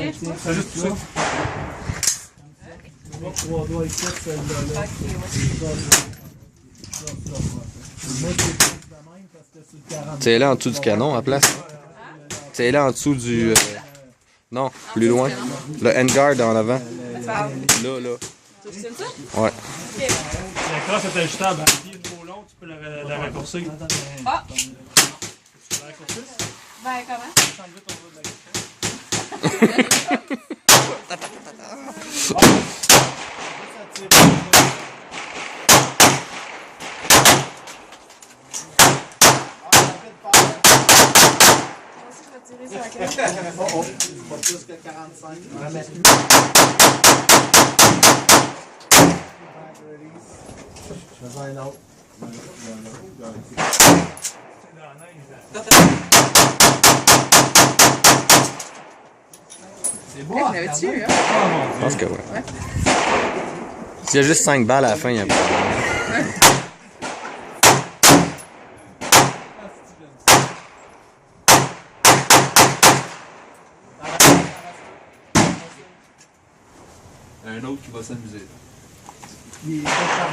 tirer, je pense. C'est juste ça. 3 doigts ici, celle-là. C'est là en dessous du canon à place. C'est là en dessous du. Non, plus loin. Le handguard en avant. Là, là. Tu filmes ça? Ouais. Ok. La crosse est ajustable. Un pied trop long, tu peux la raccourcir. Ah! Tu la raccourcis? Ben, comment? Changer ton dos de la question. Tirer sur la caméra. Oh, pas plus que 45. On va mettre je fais un autre. C'est beau. On avait dessus, hein? Je pense que ouais. S'il y a juste 5 balles à la fin, il y a pas de problème. Un autre qui va s'amuser.